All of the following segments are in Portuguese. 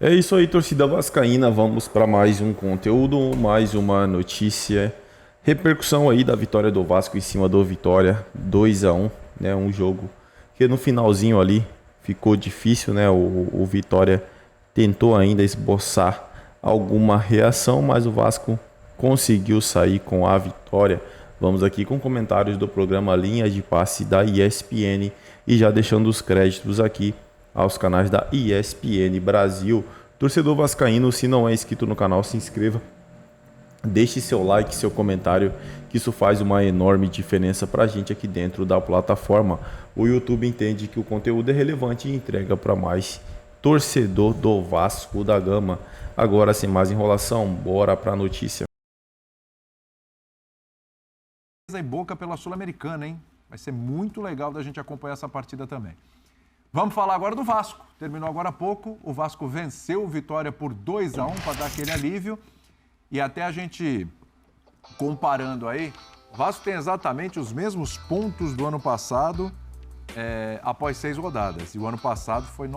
É isso aí, torcida vascaína. Vamos para mais um conteúdo, mais uma notícia. Repercussão aí da vitória do Vasco em cima do Vitória, 2-1, né? Um jogo que no finalzinho ali ficou difícil, né? O Vitória tentou ainda esboçar alguma reação, mas o Vasco conseguiu sair com a vitória. Vamos aqui com comentários do programa Linha de Passe da ESPN e já deixando os créditos aqui aos canais da ESPN Brasil. Torcedor vascaíno, se não é inscrito no canal, se inscreva. Deixe seu like, seu comentário, que isso faz uma enorme diferença para a gente aqui dentro da plataforma. O YouTube entende que o conteúdo é relevante e entrega para mais torcedor do Vasco da Gama. Agora, sem mais enrolação, bora para a notícia. E Boca pela Sul-Americana, hein? Vai ser muito legal da gente acompanhar essa partida também. Vamos falar agora do Vasco. Terminou agora há pouco. O Vasco venceu o Vitória por 2-1 para dar aquele alívio. E até a gente comparando aí, o Vasco tem exatamente os mesmos pontos do ano passado após 6 rodadas. E o ano passado foi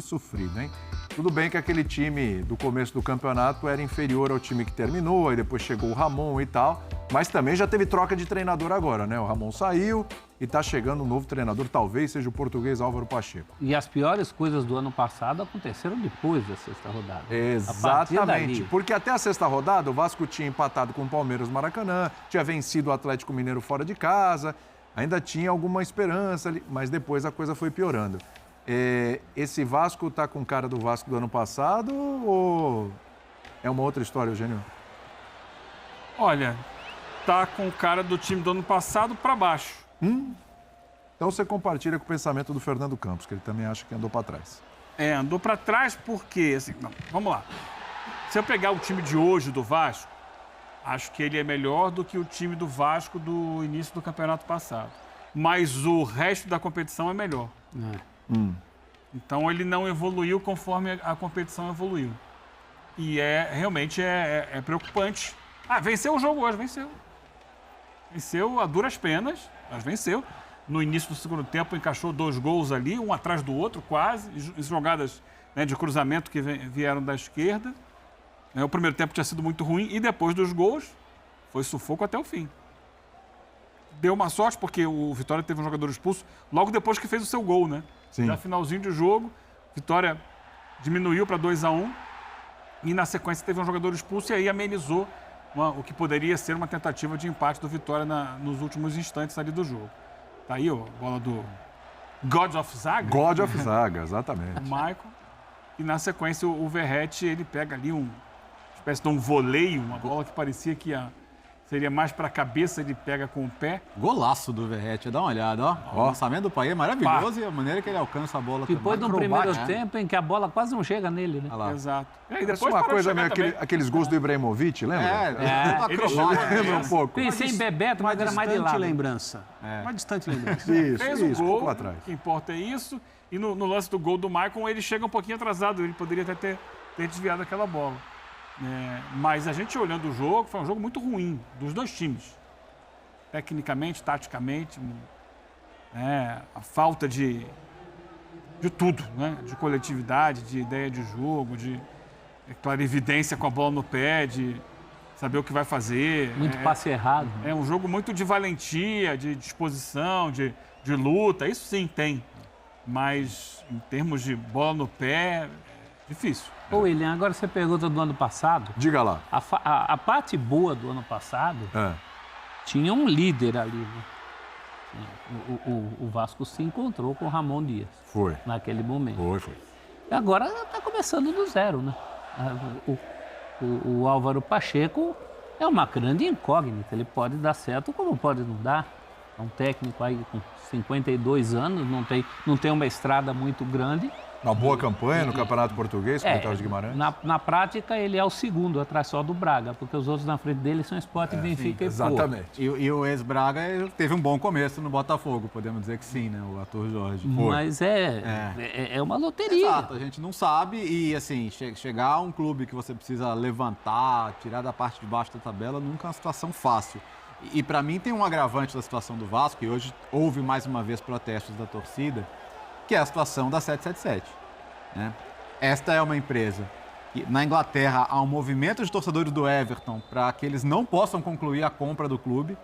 sofrido, hein? Tudo bem que aquele time do começo do campeonato era inferior ao time que terminou, aí depois chegou o Ramon e tal, mas também já teve troca de treinador agora, né? O Ramon saiu e tá chegando um novo treinador, talvez seja o português Álvaro Pacheco. E as piores coisas do ano passado aconteceram depois da sexta rodada. Exatamente, porque até a sexta rodada o Vasco tinha empatado com o Palmeiras no Maracanã, tinha vencido o Atlético Mineiro fora de casa, ainda tinha alguma esperança ali, mas depois a coisa foi piorando. Esse Vasco tá com cara do Vasco do ano passado ou é uma outra história, Eugênio? Olha, tá com cara do time do ano passado para baixo. Então você compartilha com o pensamento do Fernando Campos, que ele também acha que andou para trás. Andou para trás porque, assim, não, vamos lá. Se eu pegar o time de hoje do Vasco, acho que ele é melhor do que o time do Vasco do início do campeonato passado. Mas o resto da competição é melhor. Então ele não evoluiu conforme a competição evoluiu. E realmente é preocupante. Venceu o jogo hoje, venceu. Venceu a duras penas, mas venceu. No início do segundo tempo encaixou 2 gols ali, um atrás do outro quase, jogadas, né, de cruzamento que vieram da esquerda. O primeiro tempo tinha sido muito ruim e depois dos gols foi sufoco até o fim. Deu uma sorte porque o Vitória teve um jogador expulso logo depois que fez o seu gol, né? Sim. Já finalzinho de jogo, Vitória diminuiu para 2-1 e na sequência teve um jogador expulso e aí amenizou o que poderia ser uma tentativa de empate do Vitória nos últimos instantes ali do jogo. Tá aí, ó, a bola do God of Zaga. God of Zaga, exatamente. O Michael. E na sequência o Verratti, ele pega ali uma espécie de um voleio, uma bola que parecia que seria mais para a cabeça, ele pega com o pé. Golaço do Verratti, dá uma olhada, ó. O lançamento do Paê é maravilhoso e a maneira que ele alcança a bola Depois de um primeiro tempo em que a bola quase não chega nele, né? Exato. E aí Depois depois uma parou de coisa chegar meio também. aqueles gols do Ibrahimovic, lembra? Lembra um pouco. Pensei em Bebeto, mas era mais de lado. lembrança. Uma distante lembrança. Fez Isso, o gol, pouco atrás. o que importa é isso. E no lance do gol do Maicon, ele chega um pouquinho atrasado. Ele poderia até ter desviado aquela bola. Mas a gente olhando o jogo, foi um jogo muito ruim dos dois times. Tecnicamente, taticamente, a falta de tudo, né? De coletividade, de ideia de jogo, de clarividência com a bola no pé, de saber o que vai fazer. Muito passe errado. É um jogo muito de valentia, de disposição, de luta, isso sim tem. Mas em termos de bola no pé, difícil. Ô, William, agora você pergunta do ano passado. Diga lá. A parte boa do ano passado tinha um líder ali, né? O Vasco se encontrou com o Ramon Dias. Foi. Naquele momento. Foi. E agora está começando do zero, né? O Álvaro Pacheco é uma grande incógnita. Ele pode dar certo como pode não dar. É um técnico aí com 52 anos, não tem uma estrada muito grande. Uma boa campanha no Campeonato Português, com o Vitória de Guimarães. Na prática, ele é o segundo, atrás só do Braga, porque os outros na frente dele são Sport, Benfica e Porto. Exatamente. E o ex-Braga teve um bom começo no Botafogo, podemos dizer que sim, né? O Arthur Jorge. Mas é uma loteria. Exato, a gente não sabe e, assim, chegar a um clube que você precisa levantar, tirar da parte de baixo da tabela, nunca é uma situação fácil. E para mim tem um agravante da situação do Vasco, e hoje houve mais uma vez protestos da torcida, que é a situação da 777, né? esta é uma empresa que na Inglaterra há um movimento de torcedores do Everton para que eles não possam concluir a compra do clube.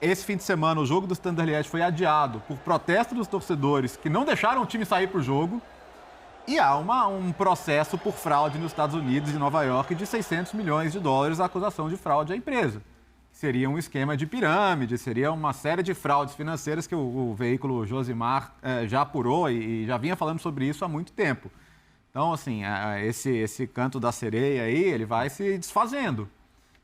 Esse fim de semana, o jogo do Standard Liège foi adiado por protesto dos torcedores que não deixaram o time sair para o jogo. E há um processo por fraude nos Estados Unidos e Nova York de 600 milhões de dólares, a acusação de fraude à empresa. Seria um esquema de pirâmide, seria uma série de fraudes financeiras que o veículo Josimar já apurou e já vinha falando sobre isso há muito tempo. Então, assim, esse canto da sereia aí, ele vai se desfazendo.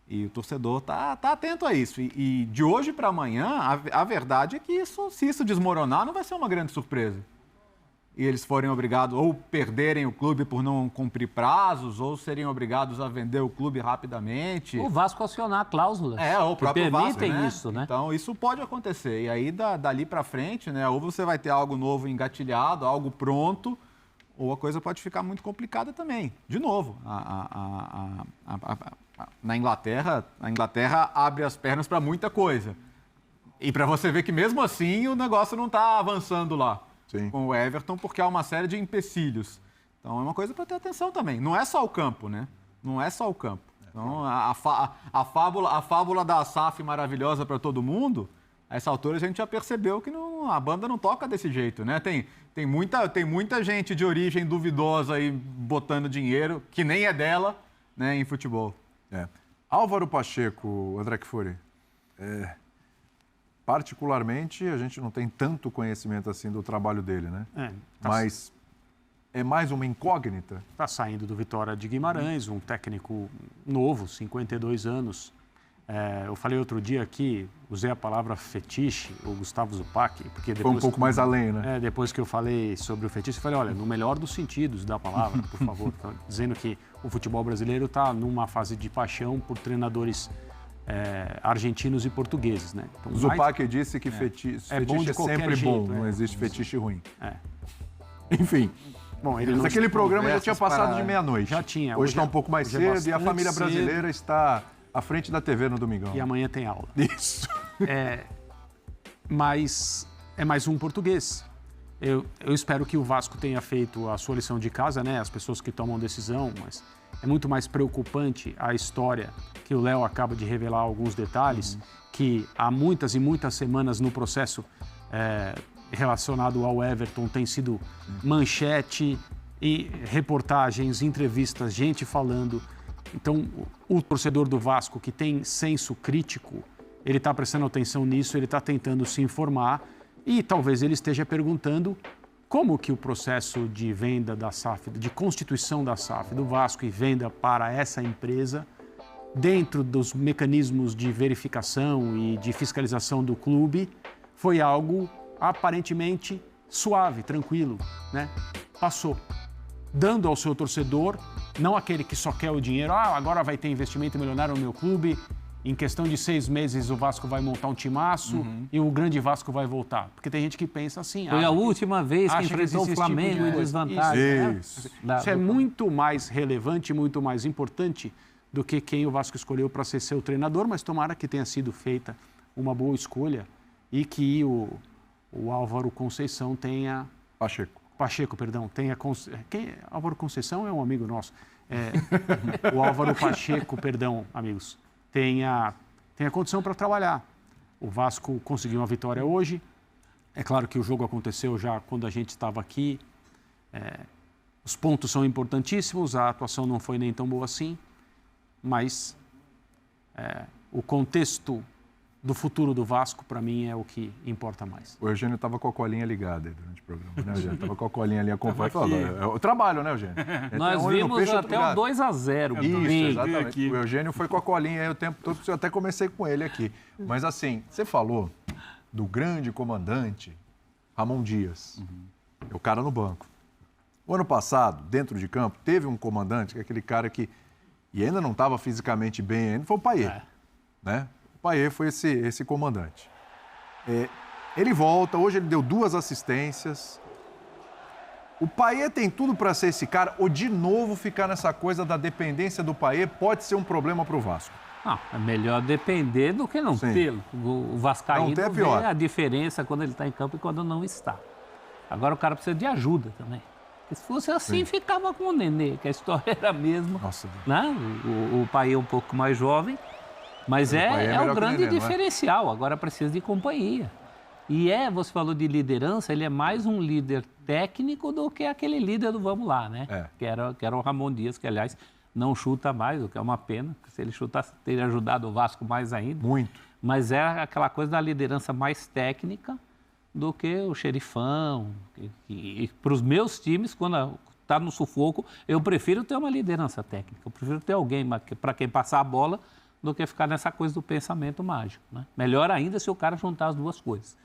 E o torcedor tá atento a isso. E de hoje para amanhã, a verdade é que se isso desmoronar, não vai ser uma grande surpresa. E eles forem obrigados ou perderem o clube por não cumprir prazos, ou seriam obrigados a vender o clube rapidamente. O Vasco acionar cláusulas o próprio que permitem Vasco, né? isso, né? Então, isso pode acontecer. E aí, dali para frente, né, ou você vai ter algo novo engatilhado, algo pronto, ou a coisa pode ficar muito complicada também. De novo, na Inglaterra, a Inglaterra abre as pernas para muita coisa. E para você ver que mesmo assim o negócio não está avançando lá. Sim. Com o Everton, porque há uma série de empecilhos. Então é uma coisa para ter atenção também. Não é só o campo, né? Não é só o campo. Então a fábula da SAF maravilhosa para todo mundo, a essa altura a gente já percebeu que a banda não toca desse jeito, né? Tem muita gente de origem duvidosa aí botando dinheiro, que nem é dela, né, em futebol. Álvaro Pacheco, André Kfouri, particularmente, a gente não tem tanto conhecimento assim do trabalho dele, né? Mas é mais uma incógnita? Está saindo do Vitória de Guimarães, um técnico novo, 52 anos. Eu falei outro dia aqui, usei a palavra fetiche, o Gustavo Zupac, porque depois... Foi um pouco mais além, né? Depois que eu falei sobre o fetiche, eu falei, olha, no melhor dos sentidos da palavra, por favor. Dizendo que o futebol brasileiro está numa fase de paixão por treinadores argentinos e portugueses, né? Então, Zupac disse que fetiche é sempre bom, não existe fetiche ruim. Enfim. Bom, mas aquele programa já tinha passado de meia-noite. Já tinha. Hoje está um pouco mais cedo e a família brasileira está à frente da TV no domingão. E amanhã tem aula. Isso. Mas é mais um português. Eu espero que o Vasco tenha feito a sua lição de casa, né? As pessoas que tomam decisão, mas é muito mais preocupante a história que o Léo acaba de revelar alguns detalhes, que há muitas e muitas semanas no processo relacionado ao Everton tem sido manchete e reportagens, entrevistas, gente falando. Então, o torcedor do Vasco que tem senso crítico, ele está prestando atenção nisso, ele está tentando se informar e talvez ele esteja perguntando como que o processo de venda da SAF, de constituição da SAF do Vasco e venda para essa empresa, dentro dos mecanismos de verificação e de fiscalização do clube, foi algo aparentemente suave, tranquilo, né? Passou, dando ao seu torcedor, não aquele que só quer o dinheiro, agora vai ter investimento milionário no meu clube, em questão de 6 meses o Vasco vai montar um timaço e o grande Vasco vai voltar. Porque tem gente que pensa assim... Foi a última vez que enfrentou o Flamengo em desvantagem. Isso é muito mais relevante, muito mais importante do que quem o Vasco escolheu para ser seu treinador, mas tomara que tenha sido feita uma boa escolha e que o Álvaro Conceição tenha... Pacheco, perdão. Álvaro Conceição é um amigo nosso. O Álvaro Pacheco, perdão, amigos, tenha condição para trabalhar. O Vasco conseguiu uma vitória hoje. É claro que o jogo aconteceu já quando a gente estava aqui. Os pontos são importantíssimos, a atuação não foi nem tão boa assim, mas o contexto do futuro do Vasco, para mim, é o que importa mais. O Eugênio estava com a colinha ligada aí durante o programa, né, Eugênio? Estava com a colinha ali acompanhando. É o trabalho, né, Eugênio? Nós vimos até o 2-0. Isso, exatamente. O Eugênio foi com a colinha aí o tempo todo, eu até comecei com ele aqui. Mas assim, você falou do grande comandante Ramon Dias, o cara no banco. O ano passado, dentro de campo, teve um comandante, que é aquele cara que e ainda não estava fisicamente bem ainda, foi o Payet, né? O Payet foi esse comandante. Ele volta, hoje ele deu 2 assistências. O Payet tem tudo para ser esse cara, ou de novo ficar nessa coisa da dependência do Payet pode ser um problema para o Vasco? É melhor depender do que não tê-lo. O vascaíno é vê pior. a diferença quando ele está em campo e quando não está. Agora o cara precisa de ajuda também. Porque se fosse assim, ficava com o Nenê, que a história era a mesma. Nossa, Deus. Né? O pai é um pouco mais jovem, mas pai é é melhor o que o grande Nenê, não é? diferencial. Agora precisa de companhia. E você falou de liderança, ele é mais um líder técnico do que aquele líder do vamos lá, né? É. Que era o Ramon Dias, que aliás não chuta mais, o que é uma pena. Se ele chutasse, teria ajudado o Vasco mais ainda. Muito. Mas é aquela coisa da liderança mais técnica do que o xerifão. E para os meus times, quando está no sufoco, eu prefiro ter uma liderança técnica. Eu prefiro ter alguém para quem passar a bola do que ficar nessa coisa do pensamento mágico, né? Melhor ainda se o cara juntar as duas coisas.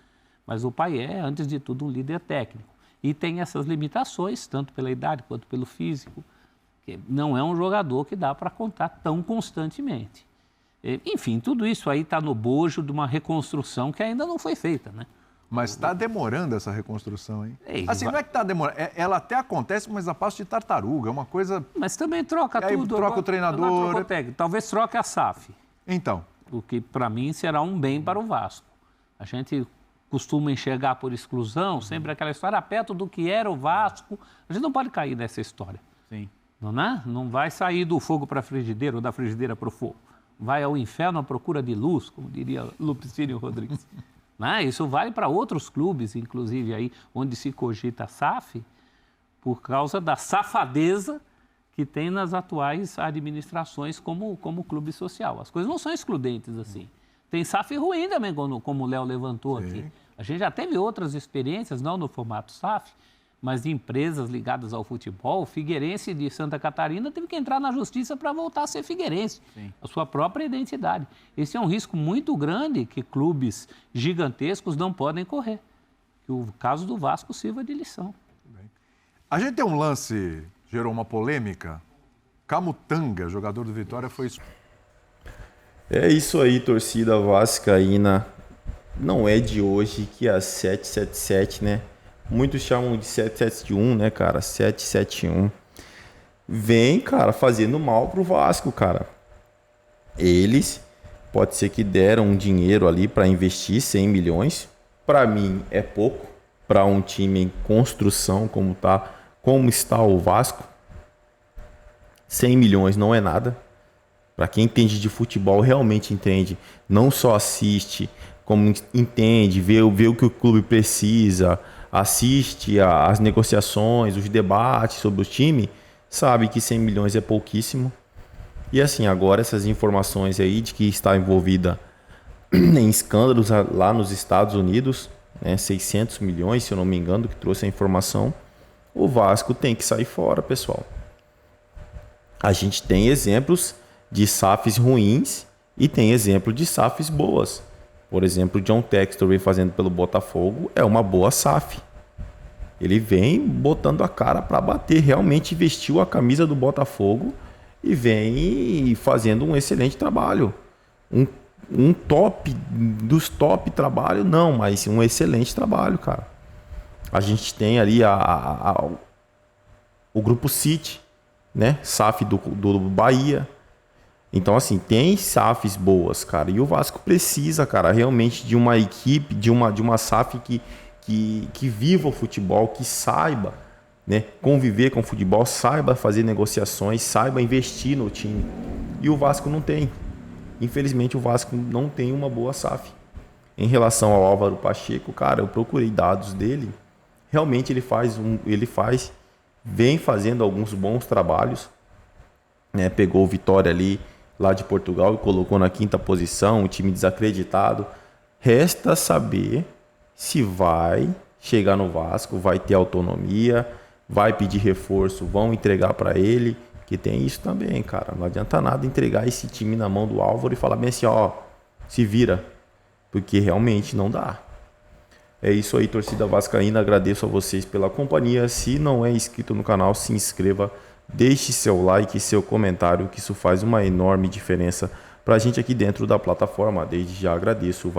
Mas o pai é, antes de tudo, um líder técnico. E tem essas limitações, tanto pela idade quanto pelo físico, que não é um jogador que dá para contar tão constantemente. Enfim, tudo isso aí está no bojo de uma reconstrução que ainda não foi feita, né? Mas está demorando essa reconstrução, hein? Assim, vai- não é que está demorando. Ela até acontece, mas a passo de tartaruga. É uma coisa... Mas também troca E aí tudo. troca agora- o treinador. agora troca o técnico. Talvez troque a SAF, Então, o que para mim será um bem para o Vasco. A gente costuma enxergar por exclusão, sempre aquela história perto do que era o Vasco. A gente não pode cair nessa história. Sim. Não é? Não vai sair do fogo para a frigideira ou da frigideira para o fogo. Vai ao inferno à procura de luz, como diria Lupicínio Rodrigues. Né? Isso vale para outros clubes, inclusive aí onde se cogita a SAF, por causa da safadeza que tem nas atuais administrações como clube social. As coisas não são excludentes assim. Tem SAF ruim também, como o Léo levantou aqui. A gente já teve outras experiências, não no formato SAF, mas de empresas ligadas ao futebol. O Figueirense de Santa Catarina teve que entrar na justiça para voltar a ser Figueirense, a sua própria identidade. Esse é um risco muito grande que clubes gigantescos não podem correr. Que o caso do Vasco sirva de lição. a gente tem um lance, gerou uma polêmica. Camutanga, jogador do Vitória, foi expulso. É isso aí, torcida vascaína. Não é de hoje que a 777, né? Muitos chamam de 771, né, cara? 771. Vem, cara, fazendo mal pro Vasco, cara. Eles, pode ser que deram um dinheiro ali para investir 100 milhões. Para mim é pouco. Para um time em construção como está o Vasco. 100 milhões não é nada. Para quem entende de futebol, realmente entende. Não só assiste, como entende, vê o que o clube precisa, assiste as negociações, os debates sobre o time, sabe que 100 milhões é pouquíssimo. E assim, agora essas informações aí de que está envolvida em escândalos lá nos Estados Unidos, né, 600 milhões, se eu não me engano, que trouxe a informação, o Vasco tem que sair fora, pessoal. A gente tem exemplos de SAFs ruins e tem exemplo de SAFs boas. Por exemplo, o John Textor vem fazendo pelo Botafogo, é uma boa SAF. Ele vem botando a cara para bater, realmente vestiu a camisa do Botafogo e vem fazendo um excelente trabalho. Um top dos top trabalho, não, mas um excelente trabalho, cara. A gente tem ali o Grupo City, né? SAF do Bahia. Então, assim, tem SAFs boas, cara. E o Vasco precisa, cara, realmente de uma equipe, de uma SAF que viva o futebol, que saiba, né, conviver com o futebol, saiba fazer negociações, saiba investir no time. E o Vasco não tem. Infelizmente, o Vasco não tem uma boa SAF. Em relação ao Álvaro Pacheco, cara, eu procurei dados dele. Realmente vem fazendo alguns bons trabalhos, né? Pegou o Vitória ali lá de Portugal e colocou na 5ª posição, um time desacreditado. Resta saber se vai chegar no Vasco, vai ter autonomia, vai pedir reforço, vão entregar para ele, que tem isso também, cara. Não adianta nada entregar esse time na mão do Álvaro e falar bem assim, ó, se vira, porque realmente não dá. É isso aí, torcida vascaína, agradeço a vocês pela companhia. Se não é inscrito no canal, se inscreva. Deixe seu like e seu comentário, que isso faz uma enorme diferença pra gente aqui dentro da plataforma. Desde já agradeço.